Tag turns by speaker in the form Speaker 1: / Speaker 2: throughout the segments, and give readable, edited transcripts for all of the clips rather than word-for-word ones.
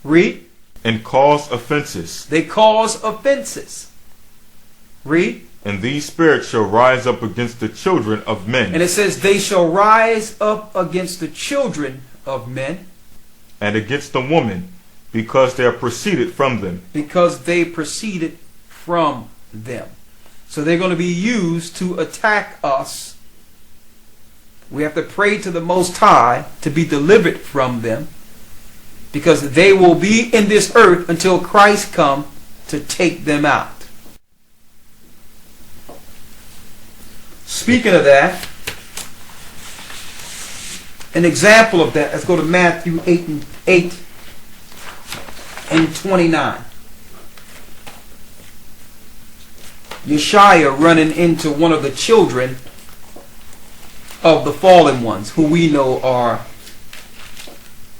Speaker 1: Read.
Speaker 2: And cause offenses.
Speaker 1: They cause offenses. Read.
Speaker 2: And these spirits shall rise up against the children of men.
Speaker 1: And it says, they shall rise up against the children of men.
Speaker 2: And against the woman, because they are proceeded from them.
Speaker 1: Because they proceeded from them. So they're going to be used to attack us. We have to pray to the Most High to be delivered from them, because they will be in this earth until Christ come to take them out. Speaking of that, an example of that, let's go to Matthew 8 and 29. Yeshua running into one of the children of the fallen ones, who we know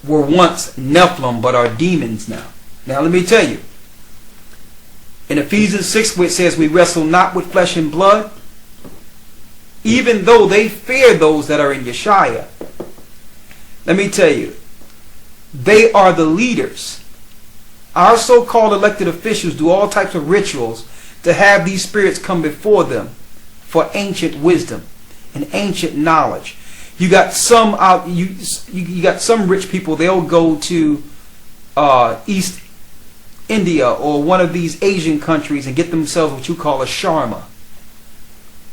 Speaker 1: were once Nephilim but are demons now. Now let me tell you, in Ephesians 6 where it says we wrestle not with flesh and blood, even though they fear those that are in Yeshua, let me tell you, they are the leaders. Our so-called elected officials do all types of rituals to have these spirits come before them for ancient wisdom and ancient knowledge. You got some out. You got some rich people. They'll go to East India or one of these Asian countries and get themselves what you call a sharma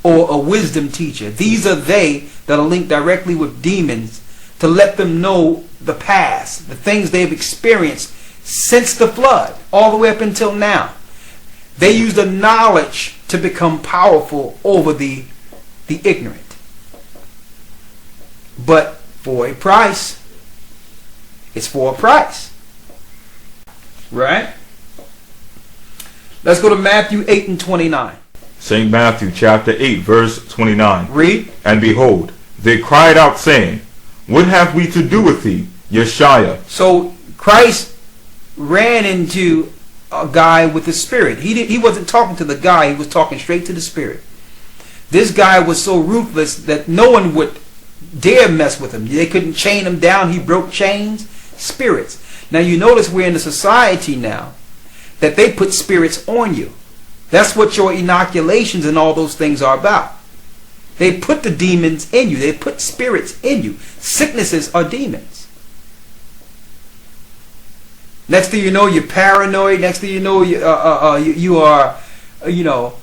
Speaker 1: or a wisdom teacher. These are they that are linked directly with demons to let them know the past, the things they've experienced since the flood, all the way up until now. They use the knowledge to become powerful over the ignorant. But for a price. It's for a price. Right? Let's go to Matthew 8 and 29.
Speaker 2: St. Matthew chapter 8 verse 29.
Speaker 1: Read.
Speaker 2: And behold, they cried out saying, what have we to do with thee, Yeshua?
Speaker 1: So Christ ran into a guy with the spirit. He wasn't talking to the guy, he was talking straight to the spirit. This guy was so ruthless that no one would dare mess with him. They couldn't chain him down. He broke chains. Spirits. Now you notice we're in a society now that they put spirits on you. That's what your inoculations and all those things are about. They put the demons in you. They put spirits in you. Sicknesses are demons. Next thing you know, you're paranoid. Next thing you know, you are, you're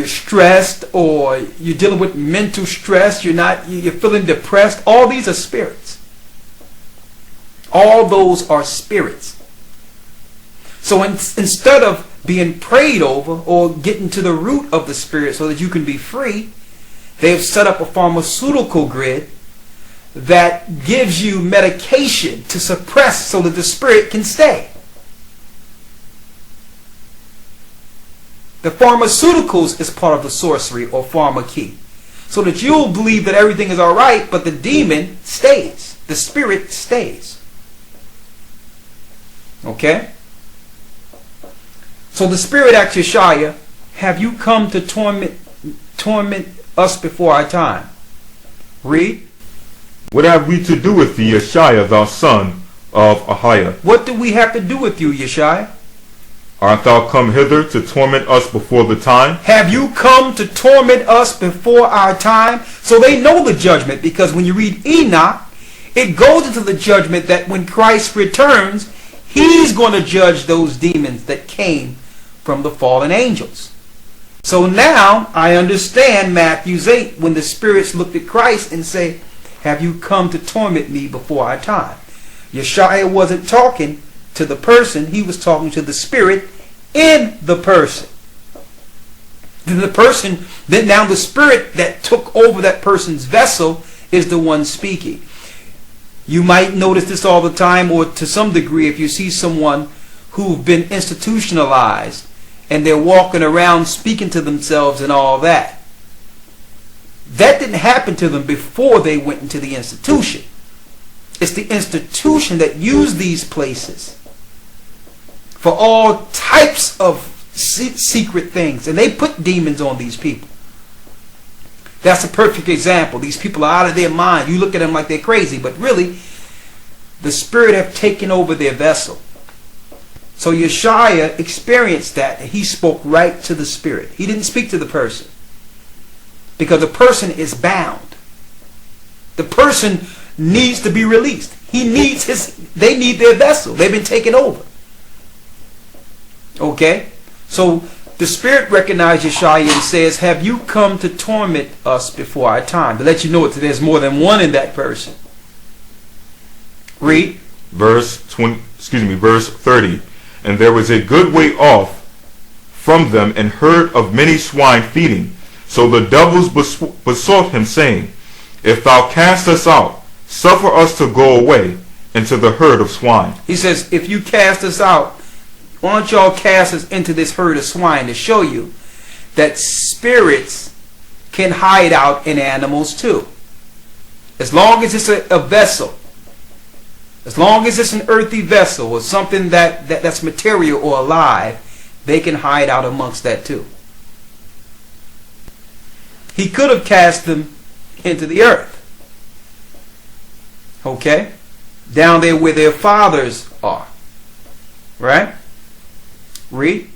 Speaker 1: stressed, or you're dealing with mental stress. You're feeling depressed. All these are spirits. All those are spirits. So instead of being prayed over or getting to the root of the spirit so that you can be free, they have set up a pharmaceutical grid that gives you medication to suppress so that the spirit can stay. The pharmaceuticals is part of the sorcery or pharmacy, so that you'll believe that everything is alright, but the demon stays. The spirit stays. Okay? So the spirit asked Yeshua, have you come to torment us before our time? Read.
Speaker 2: What have we to do with thee, Yeshua, thou son of Ahiah?
Speaker 1: What do we have to do with you, Yeshua?
Speaker 2: Art thou come hither to torment us before the time?
Speaker 1: Have you come to torment us before our time? So they know the judgment, because when you read Enoch, it goes into the judgment that when Christ returns, he's going to judge those demons that came from the fallen angels. So now I understand Matthew 8 when the spirits looked at Christ and say, have you come to torment me before our time? Yeshua wasn't talking to the person, he was talking to the spirit in the person. Then now the spirit that took over that person's vessel is the one speaking. You might notice this all the time, or to some degree, if you see someone who've been institutionalized and they're walking around speaking to themselves and all that. That didn't happen to them before they went into the institution. It's the institution that used these places for all types of secret things. And they put demons on these people. That's a perfect example. These people are out of their mind. You look at them like they're crazy, but really, the Spirit have taken over their vessel. So Yeshua experienced that. He spoke right to the Spirit. He didn't speak to the person, because the person is bound. The person needs to be released. They need their vessel. They've been taken over. Okay? So the Spirit recognized Yeshua and says, have you come to torment us before our time? To let you know that there's more than one in that person. Read.
Speaker 2: Verse 30. And there was a good way off from them an herd of many swine feeding. So the devils besought him, saying, if thou cast us out, suffer us to go away into the herd of swine.
Speaker 1: He says, if you cast us out, why don't y'all cast us into this herd of swine, to show you that spirits can hide out in animals too. As long as it's a vessel, as long as it's an earthy vessel or something that's material or alive, they can hide out amongst that too. He could have cast them into the earth. Okay? Down there where their fathers are. Right? Read.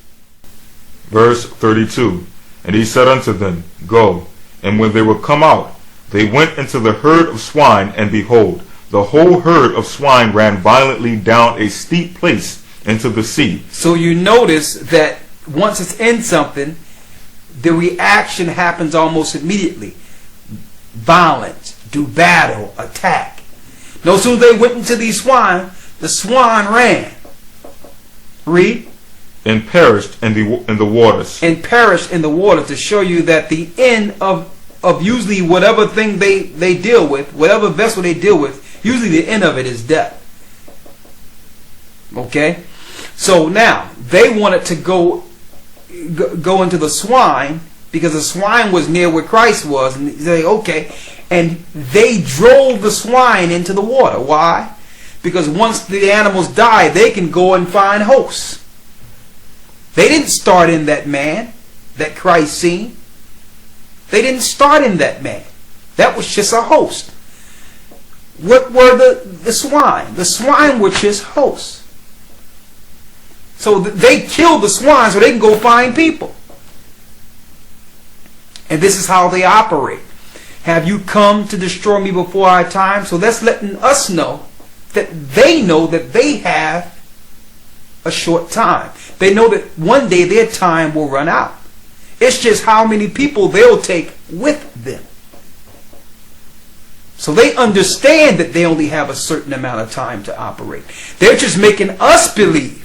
Speaker 2: Verse 32. And he said unto them, go. And when they were come out, they went into the herd of swine, and behold, the whole herd of swine ran violently down a steep place into the sea.
Speaker 1: So you notice that once it's in something, the reaction happens almost immediately. Violence, do battle, attack. No sooner they went into these swine, the swine ran. Read.
Speaker 2: And perished in the waters.
Speaker 1: And perished in the water, to show you that the end of usually whatever thing they deal with, whatever vessel they deal with, usually the end of it is death. Okay? So now, they wanted to go into the swine, because the swine was near where Christ was. And they say, okay. And they drove the swine into the water. Why? Because once the animals die, they can go and find hosts. They didn't start in that man that Christ seen. They didn't start in that man. That was just a host. What were the swine? The swine were just hosts. So they killed the swine so they can go find people. And this is how they operate. Have you come to destroy me before our time? So that's letting us know that they have a short time. They know that one day their time will run out. It's just how many people they'll take with them. So they understand that they only have a certain amount of time to operate. They're just making us believe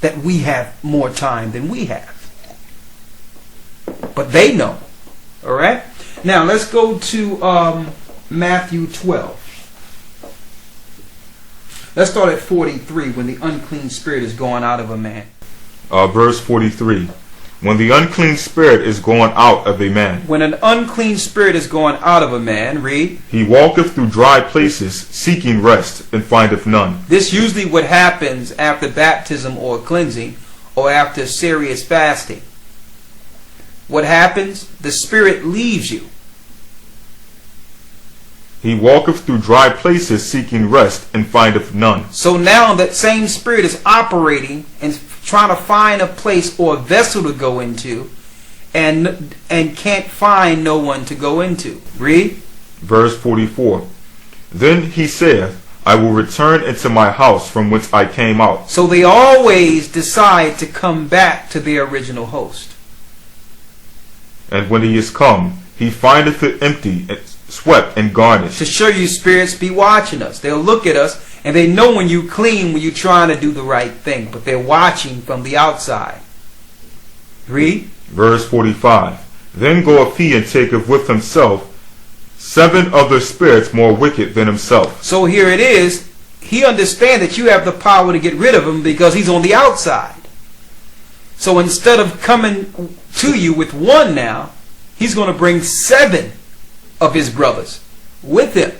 Speaker 1: that we have more time than we have. But they know. Alright? Now let's go to Matthew 12. Let's start at 43, when the unclean spirit is going out of a man.
Speaker 2: Verse 43. When the unclean spirit is going out of a man.
Speaker 1: When an unclean spirit is going out of a man, read.
Speaker 2: He walketh through dry places, seeking rest, and findeth none.
Speaker 1: This usually what happens after baptism or cleansing, or after serious fasting. What happens? The spirit leaves you.
Speaker 2: He walketh through dry places, seeking rest, and findeth none.
Speaker 1: So now that same spirit is operating and trying to find a place or a vessel to go into, and can't find no one to go into. Read.
Speaker 2: Verse 44. Then he saith, I will return into my house from whence I came out.
Speaker 1: So they always decide to come back to their original host.
Speaker 2: And when he is come, he findeth it empty, and swept and garnished.
Speaker 1: To show you spirits be watching us. They'll look at us and they know when you clean, when you're trying to do the right thing. But they're watching from the outside. Read.
Speaker 2: Verse 45. Then goeth he and taketh with himself 7 other spirits more wicked than himself.
Speaker 1: So here it is. He understands that you have the power to get rid of him because he's on the outside. So instead of coming to you with one now, he's going to bring 7 of his brothers with him.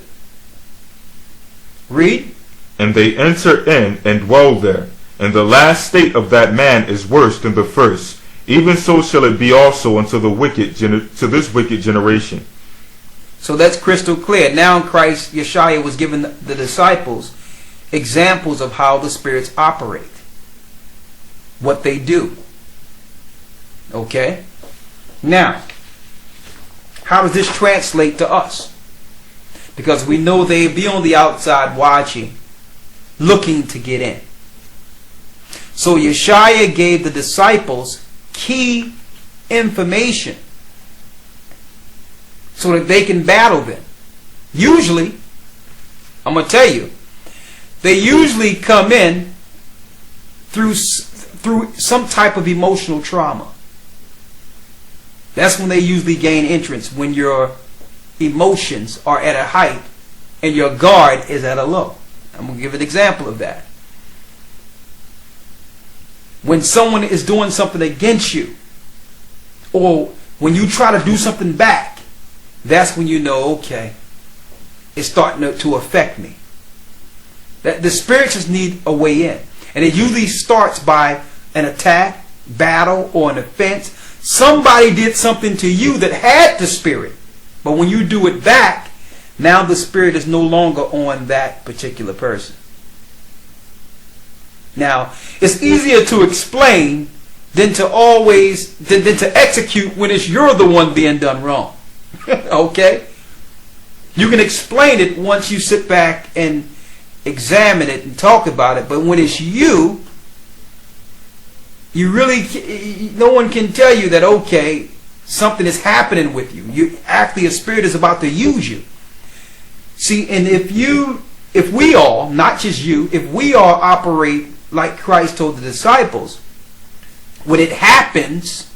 Speaker 1: Read.
Speaker 2: And they enter in and dwell there. And the last state of that man is worse than the first. Even so shall it be also unto this wicked generation.
Speaker 1: So that's crystal clear. Now Christ, Yeshua, was giving the disciples examples of how the spirits operate, what they do. Okay? Now, how does this translate to us? Because we know they be on the outside watching, looking to get in. So Yeshua gave the disciples key information so that they can battle them. Usually, I'm going to tell you, they usually come in through some type of emotional trauma. That's when they usually gain entrance, when your emotions are at a height and your guard is at a low. I'm going to give an example of that. When someone is doing something against you, or when you try to do something back, that's when you know, okay, it's starting to affect me. That the spirits just need a way in. And it usually starts by an attack, battle, or an offense. Somebody did something to you that had the spirit. But when you do it back, now the spirit is no longer on that particular person. Now, it's easier to explain than to execute when it's you're the one being done wrong. Okay? You can explain it once you sit back and examine it and talk about it, but when it's you really, no one can tell you that, okay, something is happening with you. You actually, a spirit is about to use you. See, and if we all, not just you, if we all operate like Christ told the disciples, when it happens,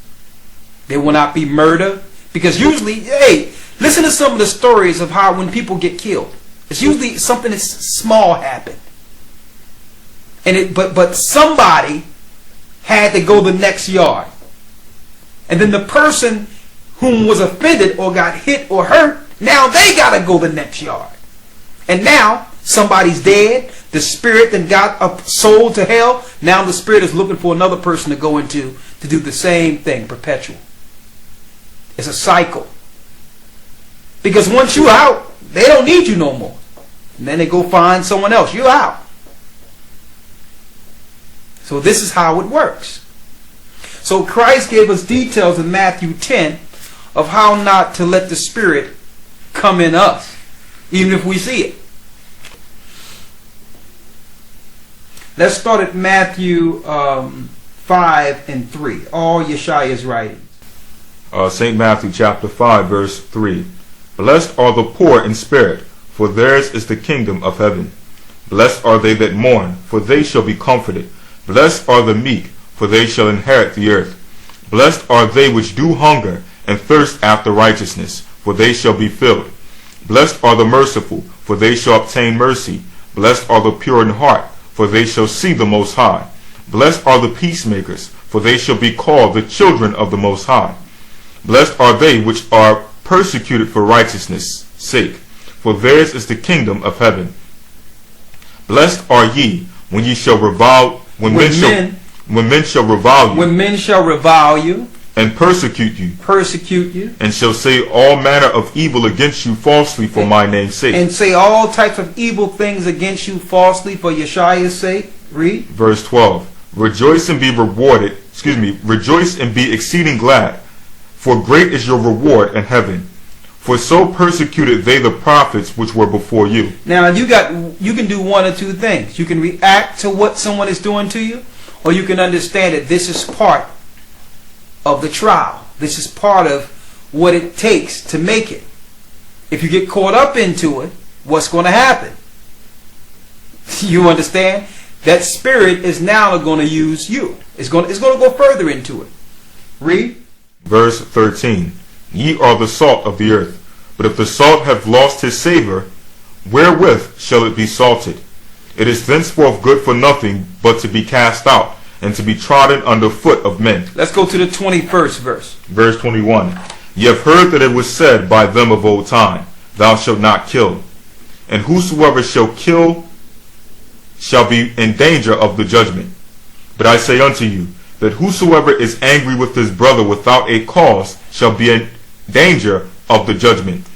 Speaker 1: there will not be murder. Because usually, hey, listen to some of the stories of how when people get killed. It's usually something that's small happened. And but somebody had to go the next yard. And then the person whom was offended or got hit or hurt, now they got to go the next yard. And now somebody's dead. The spirit then got a soul to hell. Now the spirit is looking for another person to go into to do the same thing, perpetual. It's a cycle. Because once you out, they don't need you no more. And then they go find someone else. You're out. So this is how it works. So Christ gave us details in Matthew 10 of how not to let the spirit come in us, even if we see it. Let's start at Matthew 5 and 3. All Yeshua's writings.
Speaker 2: St. Matthew chapter 5 verse 3. Blessed are the poor in spirit, for theirs is the kingdom of heaven. Blessed are they that mourn, for they shall be comforted. Blessed are the meek, for they shall inherit the earth. Blessed are they which do hunger and thirst after righteousness, for they shall be filled. Blessed are the merciful, for they shall obtain mercy. Blessed are the pure in heart, for they shall see the Most High. Blessed are the peacemakers, for they shall be called the children of the Most High. Blessed are they which are persecuted for righteousness' sake, for theirs is the kingdom of heaven. Blessed are ye when ye shall revile, when men shall revile you,
Speaker 1: when men shall revile you,
Speaker 2: and persecute you, and shall say all manner of evil against you falsely for my name's sake.
Speaker 1: And say all types of evil things against you falsely for Yeshua's sake. Read.
Speaker 2: Verse 12. Rejoice and be rewarded, rejoice and be exceeding glad, for great is your reward in heaven. For so persecuted they the prophets which were before you.
Speaker 1: Now you can do one or two things. You can react to what someone is doing to you, or you can understand that this is part of the trial. This is part of what it takes to make it. If you get caught up into it, what's going to happen? You understand? That spirit is now going to use you. It's going to go further into it. Read.
Speaker 2: Verse 13. Ye are the salt of the earth. But if the salt have lost his savor, wherewith shall it be salted? It is thenceforth good for nothing but to be cast out, and to be trodden under foot of men.
Speaker 1: Let's go to the 21st verse.
Speaker 2: Verse 21. Ye have heard that it was said by them of old time, Thou shalt not kill. And whosoever shall kill shall be in danger of the judgment. But I say unto you, that whosoever is angry with his brother without a cause shall be in danger of the judgment.